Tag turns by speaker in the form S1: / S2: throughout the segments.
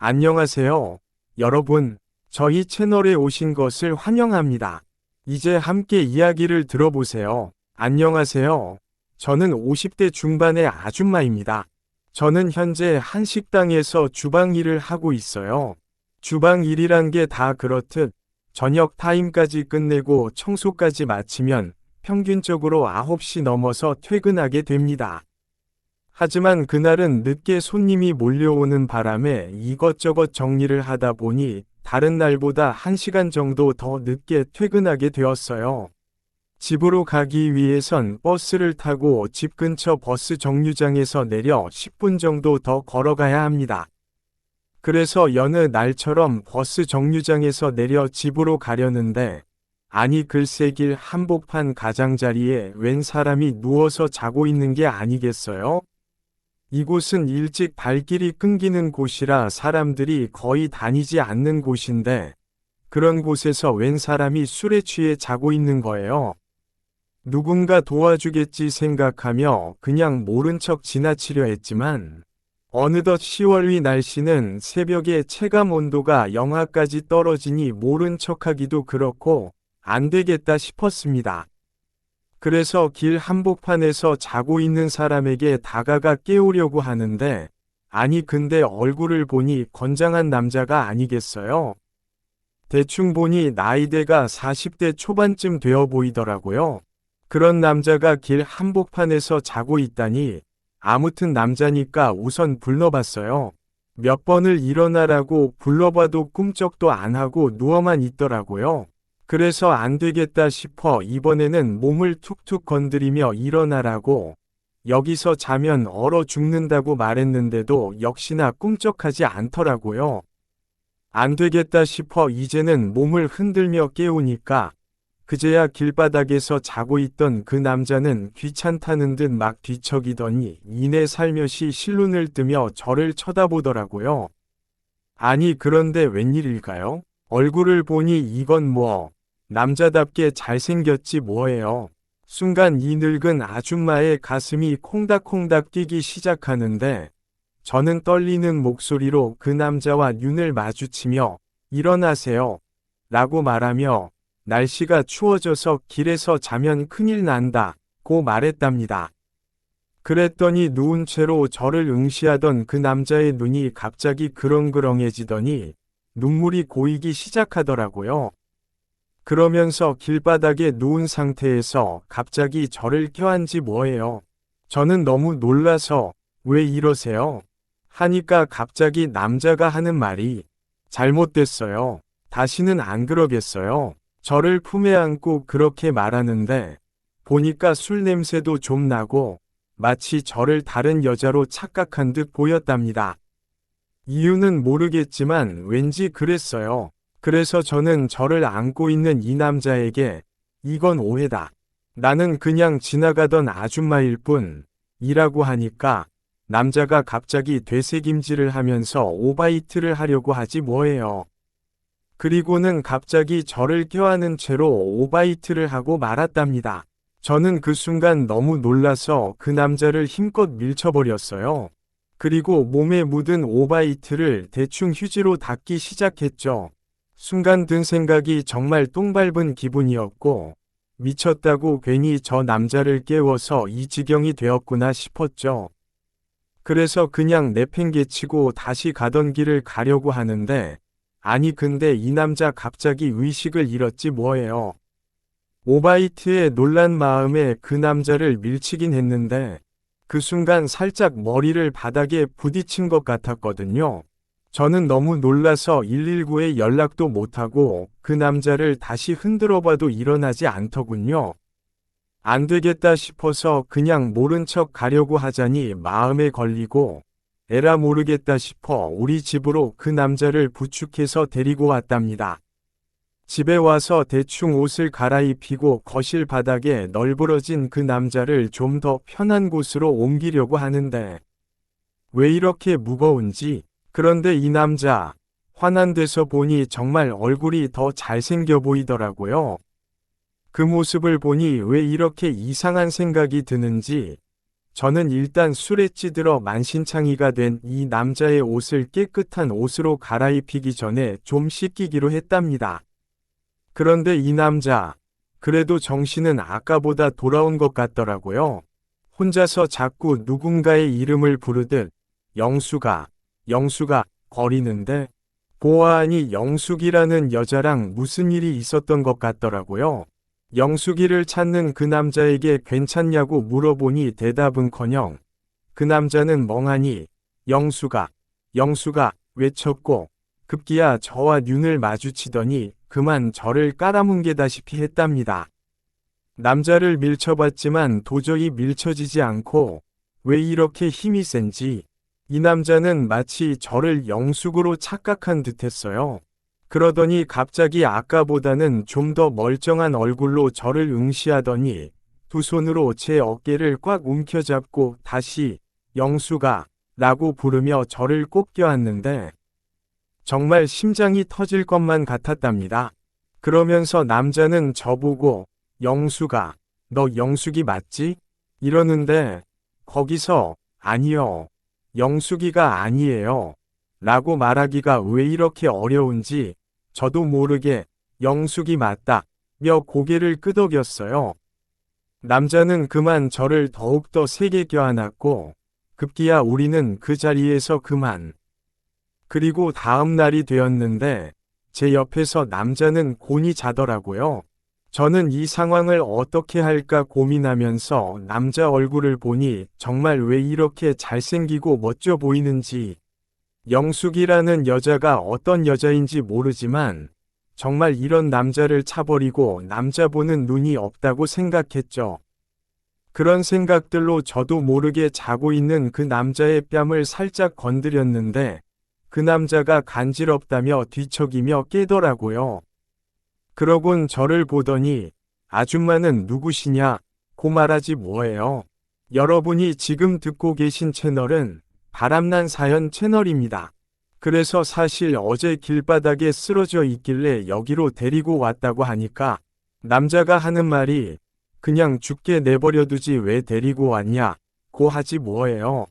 S1: 안녕하세요. 여러분, 저희 채널에 오신 것을 환영합니다. 이제 함께 이야기를 들어보세요. 안녕하세요. 저는 50대 중반의 아줌마입니다. 저는 현재 한 식당에서 주방 일을 하고 있어요. 주방 일이란 게 다 그렇듯 저녁 타임까지 끝내고 청소까지 마치면 평균적으로 9시 넘어서 퇴근하게 됩니다. 하지만 그날은 늦게 손님이 몰려오는 바람에 이것저것 정리를 하다 보니 다른 날보다 1시간 정도 더 늦게 퇴근하게 되었어요. 집으로 가기 위해선 버스를 타고 집 근처 버스 정류장에서 내려 10분 정도 더 걸어가야 합니다. 그래서 여느 날처럼 버스 정류장에서 내려 집으로 가려는데, 아니 글쎄 길 한복판 가장자리에 웬 사람이 누워서 자고 있는 게 아니겠어요? 이곳은 일찍 발길이 끊기는 곳이라 사람들이 거의 다니지 않는 곳인데, 그런 곳에서 웬 사람이 술에 취해 자고 있는 거예요. 누군가 도와주겠지 생각하며 그냥 모른 척 지나치려 했지만, 어느덧 10월 날씨는 새벽에 체감 온도가 영하까지 떨어지니 모른 척하기도 그렇고 안 되겠다 싶었습니다. 그래서 길 한복판에서 자고 있는 사람에게 다가가 깨우려고 하는데, 아니 근데 얼굴을 보니 건장한 남자가 아니겠어요? 대충 보니 나이대가 40대 초반쯤 되어 보이더라고요. 그런 남자가 길 한복판에서 자고 있다니, 아무튼 남자니까 우선 불러봤어요. 몇 번을 일어나라고 불러봐도 꿈쩍도 안 하고 누워만 있더라고요. 그래서 안 되겠다 싶어 이번에는 몸을 툭툭 건드리며 일어나라고, 여기서 자면 얼어 죽는다고 말했는데도 역시나 꿈쩍하지 않더라고요. 안 되겠다 싶어 이제는 몸을 흔들며 깨우니까 그제야 길바닥에서 자고 있던 그 남자는 귀찮다는 듯 막 뒤척이더니 이내 살며시 실눈을 뜨며 저를 쳐다보더라고요. 아니 그런데 웬일일까요? 얼굴을 보니 이건 뭐 남자답게 잘생겼지 뭐예요. 순간 이 늙은 아줌마의 가슴이 콩닥콩닥 뛰기 시작하는데, 저는 떨리는 목소리로 그 남자와 눈을 마주치며 일어나세요 라고 말하며, 날씨가 추워져서 길에서 자면 큰일 난다고 말했답니다. 그랬더니 누운 채로 저를 응시하던 그 남자의 눈이 갑자기 그렁그렁해지더니 눈물이 고이기 시작하더라고요. 그러면서 길바닥에 누운 상태에서 갑자기 저를 껴안지 뭐예요. 저는 너무 놀라서 왜 이러세요? 하니까 갑자기 남자가 하는 말이 잘못됐어요. 다시는 안 그러겠어요. 저를 품에 안고 그렇게 말하는데 보니까 술 냄새도 좀 나고 마치 저를 다른 여자로 착각한 듯 보였답니다. 이유는 모르겠지만 왠지 그랬어요. 그래서 저는 저를 안고 있는 이 남자에게 이건 오해다. 나는 그냥 지나가던 아줌마일 뿐 이라고 하니까 남자가 갑자기 되새김질을 하면서 오바이트를 하려고 하지 뭐예요. 그리고는 갑자기 저를 껴안은 채로 오바이트를 하고 말았답니다. 저는 그 순간 너무 놀라서 그 남자를 힘껏 밀쳐버렸어요. 그리고 몸에 묻은 오바이트를 대충 휴지로 닦기 시작했죠. 순간 든 생각이 정말 똥 밟은 기분이었고, 미쳤다고 괜히 저 남자를 깨워서 이 지경이 되었구나 싶었죠. 그래서 그냥 내팽개치고 다시 가던 길을 가려고 하는데, 아니 근데 이 남자 갑자기 의식을 잃었지 뭐예요. 오바이트에 놀란 마음에 그 남자를 밀치긴 했는데, 그 순간 살짝 머리를 바닥에 부딪힌 것 같았거든요. 저는 너무 놀라서 119에 연락도 못하고 그 남자를 다시 흔들어봐도 일어나지 않더군요. 안 되겠다 싶어서 그냥 모른 척 가려고 하자니 마음에 걸리고, 에라 모르겠다 싶어 우리 집으로 그 남자를 부축해서 데리고 왔답니다. 집에 와서 대충 옷을 갈아입히고 거실 바닥에 널브러진 그 남자를 좀 더 편한 곳으로 옮기려고 하는데, 왜 이렇게 무거운지. 그런데 이 남자, 화난 데서 보니 정말 얼굴이 더 잘생겨 보이더라고요. 그 모습을 보니 왜 이렇게 이상한 생각이 드는지 저는 일단 술에 찌들어 만신창이가 된 이 남자의 옷을 깨끗한 옷으로 갈아입히기 전에 좀 씻기기로 했답니다. 그런데 이 남자, 그래도 정신은 아까보다 돌아온 것 같더라고요. 혼자서 자꾸 누군가의 이름을 부르듯 영수가, 영수가 거리는데 보아하니 영숙이라는 여자랑 무슨 일이 있었던 것 같더라고요. 영숙이를 찾는 그 남자에게 괜찮냐고 물어보니 대답은커녕 그 남자는 멍하니 영수가, 영수가 외쳤고 급기야 저와 눈을 마주치더니 그만 저를 깔아뭉개다시피 했답니다. 남자를 밀쳐봤지만 도저히 밀쳐지지 않고 왜 이렇게 힘이 센지 이 남자는 마치 저를 영숙으로 착각한 듯했어요. 그러더니 갑자기 아까보다는 좀 더 멀쩡한 얼굴로 저를 응시하더니 두 손으로 제 어깨를 꽉 움켜잡고 다시 영수가 라고 부르며 저를 꼭 껴안는데 정말 심장이 터질 것만 같았답니다. 그러면서 남자는 저보고 영수가, 너 영숙이 맞지? 이러는데 거기서 아니요, 영숙이가 아니에요. 라고 말하기가 왜 이렇게 어려운지 저도 모르게 영숙이 맞다 며 고개를 끄덕였어요. 남자는 그만 저를 더욱더 세게 껴안았고 급기야 우리는 그 자리에서 그만. 그리고 다음 날이 되었는데 제 옆에서 남자는 곤히 자더라고요. 저는 이 상황을 어떻게 할까 고민하면서 남자 얼굴을 보니 정말 왜 이렇게 잘생기고 멋져 보이는지 영숙이라는 여자가 어떤 여자인지 모르지만 정말 이런 남자를 차버리고 남자 보는 눈이 없다고 생각했죠. 그런 생각들로 저도 모르게 자고 있는 그 남자의 뺨을 살짝 건드렸는데 그 남자가 간지럽다며 뒤척이며 깨더라고요. 그러곤 저를 보더니 아줌마는 누구시냐 고 말하지 뭐예요. 여러분이 지금 듣고 계신 채널은 바람난 사연 채널입니다. 그래서 사실 어제 길바닥에 쓰러져 있길래 여기로 데리고 왔다고 하니까 남자가 하는 말이 그냥 죽게 내버려두지 왜 데리고 왔냐 고 하지 뭐예요.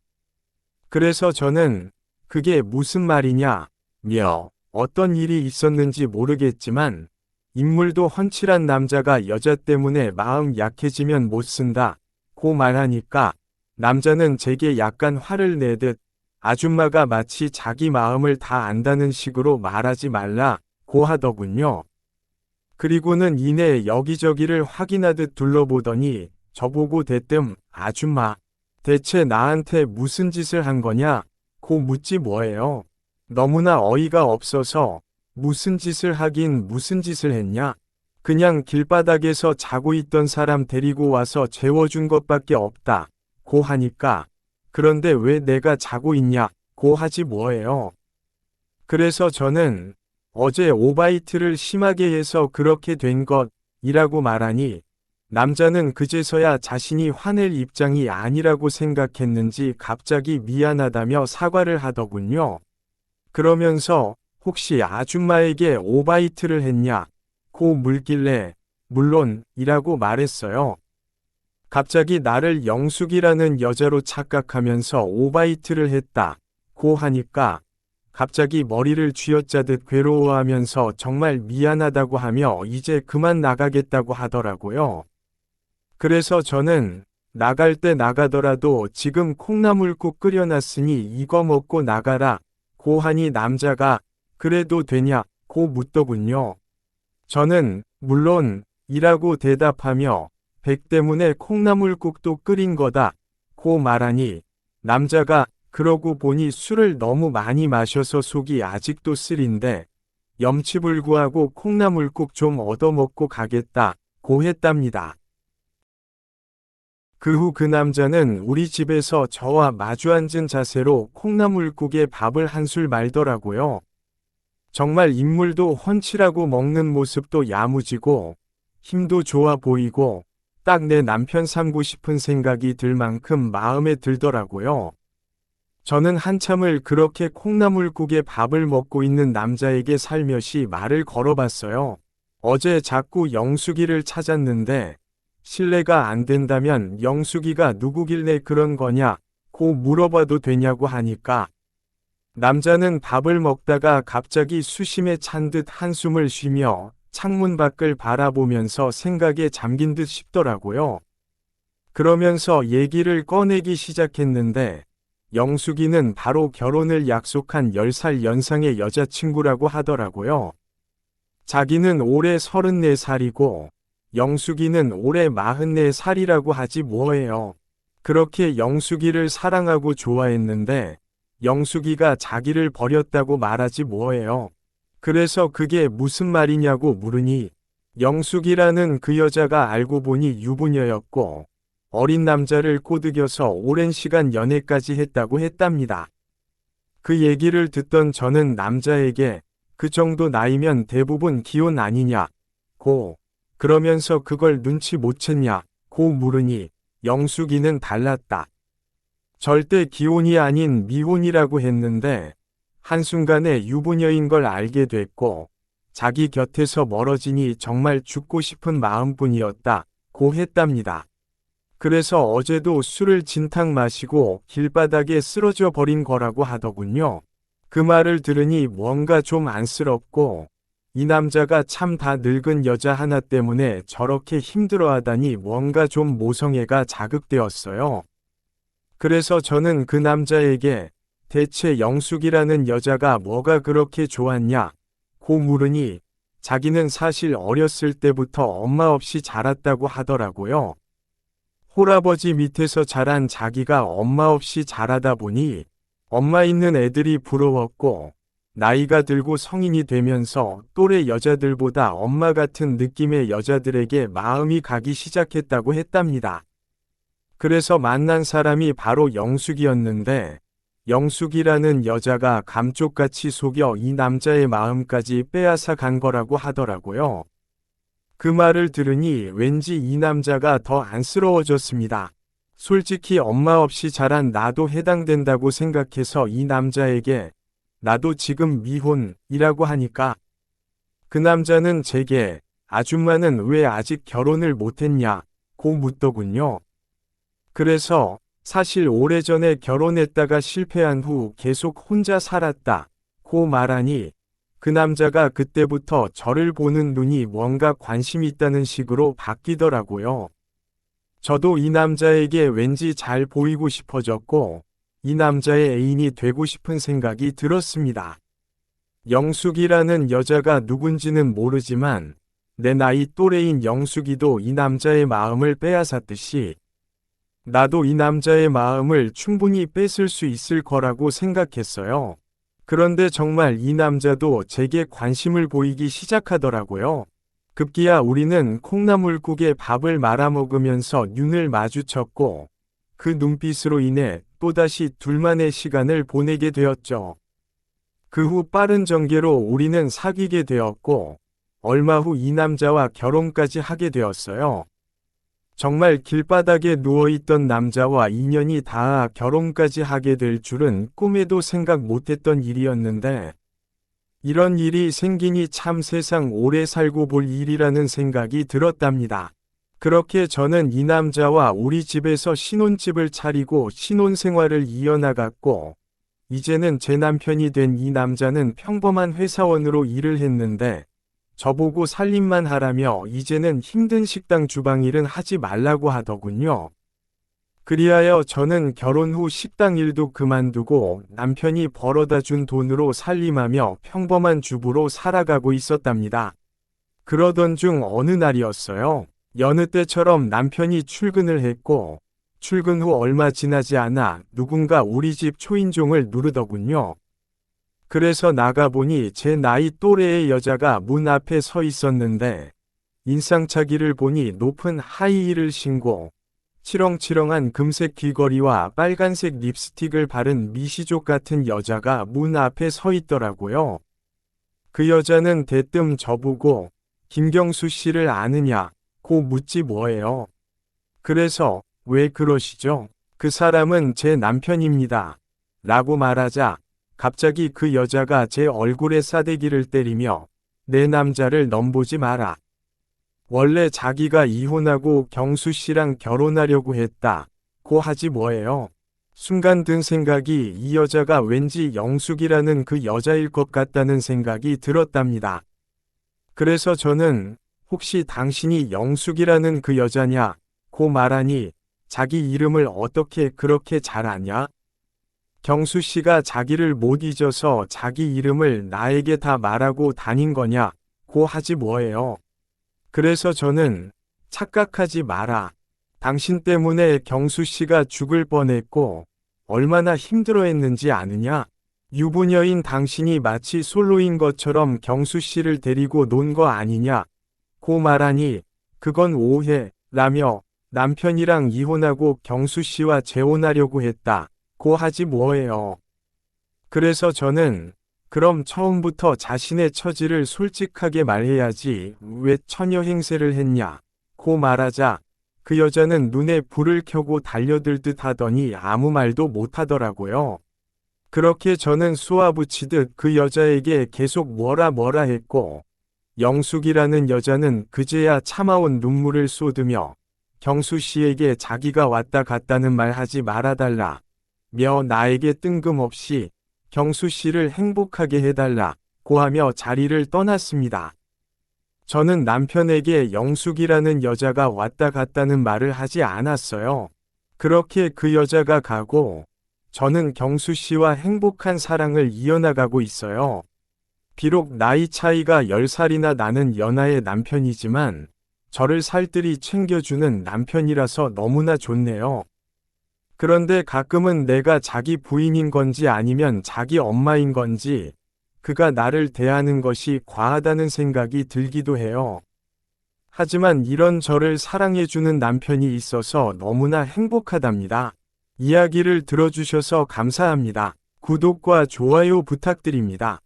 S1: 그래서 저는 그게 무슨 말이냐 며 어떤 일이 있었는지 모르겠지만 인물도 훤칠한 남자가 여자 때문에 마음 약해지면 못 쓴다 고 말하니까 남자는 제게 약간 화를 내듯 아줌마가 마치 자기 마음을 다 안다는 식으로 말하지 말라 고 하더군요. 그리고는 이내 여기저기를 확인하듯 둘러보더니 저보고 대뜸 아줌마 대체 나한테 무슨 짓을 한 거냐 고 묻지 뭐예요. 너무나 어이가 없어서 무슨 짓을 하긴 무슨 짓을 했냐. 그냥 길바닥에서 자고 있던 사람 데리고 와서 재워준 것밖에 없다 고 하니까 그런데 왜 내가 자고 있냐 고 하지 뭐예요. 그래서 저는 어제 오바이트를 심하게 해서 그렇게 된 것이라고 말하니 남자는 그제서야 자신이 화낼 입장이 아니라고 생각했는지 갑자기 미안하다며 사과를 하더군요. 그러면서 혹시 아줌마에게 오바이트를 했냐 고 물길래 물론 이라고 말했어요. 갑자기 나를 영숙이라는 여자로 착각하면서 오바이트를 했다 고 하니까 갑자기 머리를 쥐어짜듯 괴로워하면서 정말 미안하다고 하며 이제 그만 나가겠다고 하더라고요. 그래서 저는 나갈 때 나가더라도 지금 콩나물국 끓여놨으니 이거 먹고 나가라 고 하니 남자가 그래도 되냐 고 묻더군요. 저는 물론 이라고 대답하며 백 때문에 콩나물국도 끓인 거다 고 말하니 남자가 그러고 보니 술을 너무 많이 마셔서 속이 아직도 쓰린데 염치불구하고 콩나물국 좀 얻어먹고 가겠다 고 했답니다. 그 후 그 남자는 우리 집에서 저와 마주 앉은 자세로 콩나물국에 밥을 한술 말더라고요. 정말 인물도 훤칠하고 먹는 모습도 야무지고 힘도 좋아 보이고 딱 내 남편 삼고 싶은 생각이 들 만큼 마음에 들더라고요. 저는 한참을 그렇게 콩나물국에 밥을 먹고 있는 남자에게 살며시 말을 걸어봤어요. 어제 자꾸 영숙이를 찾았는데 실례가 안 된다면 영숙이가 누구길래 그런 거냐, 고 물어봐도 되냐고 하니까 남자는 밥을 먹다가 갑자기 수심에 찬 듯 한숨을 쉬며 창문 밖을 바라보면서 생각에 잠긴 듯 싶더라고요. 그러면서 얘기를 꺼내기 시작했는데 영숙이는 바로 결혼을 약속한 10살 연상의 여자친구라고 하더라고요. 자기는 올해 34살이고 영숙이는 올해 44살이라고 하지 뭐예요. 그렇게 영숙이를 사랑하고 좋아했는데 영숙이가 자기를 버렸다고 말하지 뭐예요. 그래서 그게 무슨 말이냐고 물으니 영숙이라는 그 여자가 알고 보니 유부녀였고 어린 남자를 꼬드겨서 오랜 시간 연애까지 했다고 했답니다. 그 얘기를 듣던 저는 남자에게 그 정도 나이면 대부분 기혼 아니냐, 고, 그러면서 그걸 눈치 못 챘냐, 고 물으니 영숙이는 달랐다. 절대 기혼이 아닌 미혼이라고 했는데 한순간에 유부녀인 걸 알게 됐고 자기 곁에서 멀어지니 정말 죽고 싶은 마음뿐이었다, 고 했답니다. 그래서 어제도 술을 진탕 마시고 길바닥에 쓰러져 버린 거라고 하더군요. 그 말을 들으니 뭔가 좀 안쓰럽고 이 남자가 참 다 늙은 여자 하나 때문에 저렇게 힘들어하다니 뭔가 좀 모성애가 자극되었어요. 그래서 저는 그 남자에게 대체 영숙이라는 여자가 뭐가 그렇게 좋았냐, 고 물으니 자기는 사실 어렸을 때부터 엄마 없이 자랐다고 하더라고요. 홀아버지 밑에서 자란 자기가 엄마 없이 자라다 보니 엄마 있는 애들이 부러웠고 나이가 들고 성인이 되면서 또래 여자들보다 엄마 같은 느낌의 여자들에게 마음이 가기 시작했다고 했답니다. 그래서 만난 사람이 바로 영숙이었는데 영숙이라는 여자가 감쪽같이 속여 이 남자의 마음까지 빼앗아 간 거라고 하더라고요. 그 말을 들으니 왠지 이 남자가 더 안쓰러워졌습니다. 솔직히 엄마 없이 자란 나도 해당된다고 생각해서 이 남자에게 나도 지금 미혼이라고 하니까 그 남자는 제게 아줌마는 왜 아직 결혼을 못했냐고 묻더군요. 그래서 사실 오래전에 결혼했다가 실패한 후 계속 혼자 살았다고 말하니 그 남자가 그때부터 저를 보는 눈이 뭔가 관심 있다는 식으로 바뀌더라고요. 저도 이 남자에게 왠지 잘 보이고 싶어졌고 이 남자의 애인이 되고 싶은 생각이 들었습니다. 영숙이라는 여자가 누군지는 모르지만 내 나이 또래인 영숙이도 이 남자의 마음을 빼앗았듯이 나도 이 남자의 마음을 충분히 뺏을 수 있을 거라고 생각했어요. 그런데 정말 이 남자도 제게 관심을 보이기 시작하더라고요. 급기야 우리는 콩나물국에 밥을 말아 먹으면서 눈을 마주쳤고 그 눈빛으로 인해 또다시 둘만의 시간을 보내게 되었죠. 그 후 빠른 전개로 우리는 사귀게 되었고 얼마 후 이 남자와 결혼까지 하게 되었어요. 정말 길바닥에 누워있던 남자와 인연이 닿아 결혼까지 하게 될 줄은 꿈에도 생각 못했던 일이었는데 이런 일이 생기니 참 세상 오래 살고 볼 일이라는 생각이 들었답니다. 그렇게 저는 이 남자와 우리 집에서 신혼집을 차리고 신혼생활을 이어나갔고 이제는 제 남편이 된 이 남자는 평범한 회사원으로 일을 했는데 저보고 살림만 하라며 이제는 힘든 식당 주방 일은 하지 말라고 하더군요. 그리하여 저는 결혼 후 식당 일도 그만두고 남편이 벌어다 준 돈으로 살림하며 평범한 주부로 살아가고 있었답니다. 그러던 중 어느 날이었어요. 여느 때처럼 남편이 출근을 했고 출근 후 얼마 지나지 않아 누군가 우리 집 초인종을 누르더군요. 그래서 나가보니 제 나이 또래의 여자가 문 앞에 서 있었는데 인상착의를 보니 높은 하이힐을 신고 치렁치렁한 금색 귀걸이와 빨간색 립스틱을 바른 미시족 같은 여자가 문 앞에 서 있더라고요. 그 여자는 대뜸 저보고 김경수 씨를 아느냐고 묻지 뭐예요. 그래서 왜 그러시죠? 그 사람은 제 남편입니다. 라고 말하자 갑자기 그 여자가 제 얼굴에 싸대기를 때리며 내 남자를 넘보지 마라. 원래 자기가 이혼하고 경수 씨랑 결혼하려고 했다고 하지 뭐예요. 순간 든 생각이 이 여자가 왠지 영숙이라는 그 여자일 것 같다는 생각이 들었답니다. 그래서 저는 혹시 당신이 영숙이라는 그 여자냐고 말하니 자기 이름을 어떻게 그렇게 잘 아냐? 경수 씨가 자기를 못 잊어서 자기 이름을 나에게 다 말하고 다닌 거냐고 하지 뭐예요. 그래서 저는 착각하지 마라. 당신 때문에 경수 씨가 죽을 뻔했고 얼마나 힘들어했는지 아느냐? 유부녀인 당신이 마치 솔로인 것처럼 경수 씨를 데리고 논 거 아니냐? 고 말하니 그건 오해라며 남편이랑 이혼하고 경수 씨와 재혼하려고 했다. 고 하지 뭐예요. 그래서 저는 그럼 처음부터 자신의 처지를 솔직하게 말해야지 왜 처녀 행세를 했냐? 고 말하자 그 여자는 눈에 불을 켜고 달려들듯 하더니 아무 말도 못하더라고요. 그렇게 저는 쏘아붙이듯 그 여자에게 계속 뭐라 했고 영숙이라는 여자는 그제야 참아온 눈물을 쏟으며 경수 씨에게 자기가 왔다 갔다는 말 하지 말아달라 며 나에게 뜬금없이 경수 씨를 행복하게 해달라고 하며 자리를 떠났습니다. 저는 남편에게 영숙이라는 여자가 왔다 갔다는 말을 하지 않았어요. 그렇게 그 여자가 가고 저는 경수 씨와 행복한 사랑을 이어나가고 있어요. 비록 나이 차이가 10살이나 나는 연하의 남편이지만 저를 살뜰히 챙겨주는 남편이라서 너무나 좋네요. 그런데 가끔은 내가 자기 부인인 건지 아니면 자기 엄마인 건지 그가 나를 대하는 것이 과하다는 생각이 들기도 해요. 하지만 이런 저를 사랑해주는 남편이 있어서 너무나 행복하답니다. 이야기를 들어주셔서 감사합니다. 구독과 좋아요 부탁드립니다.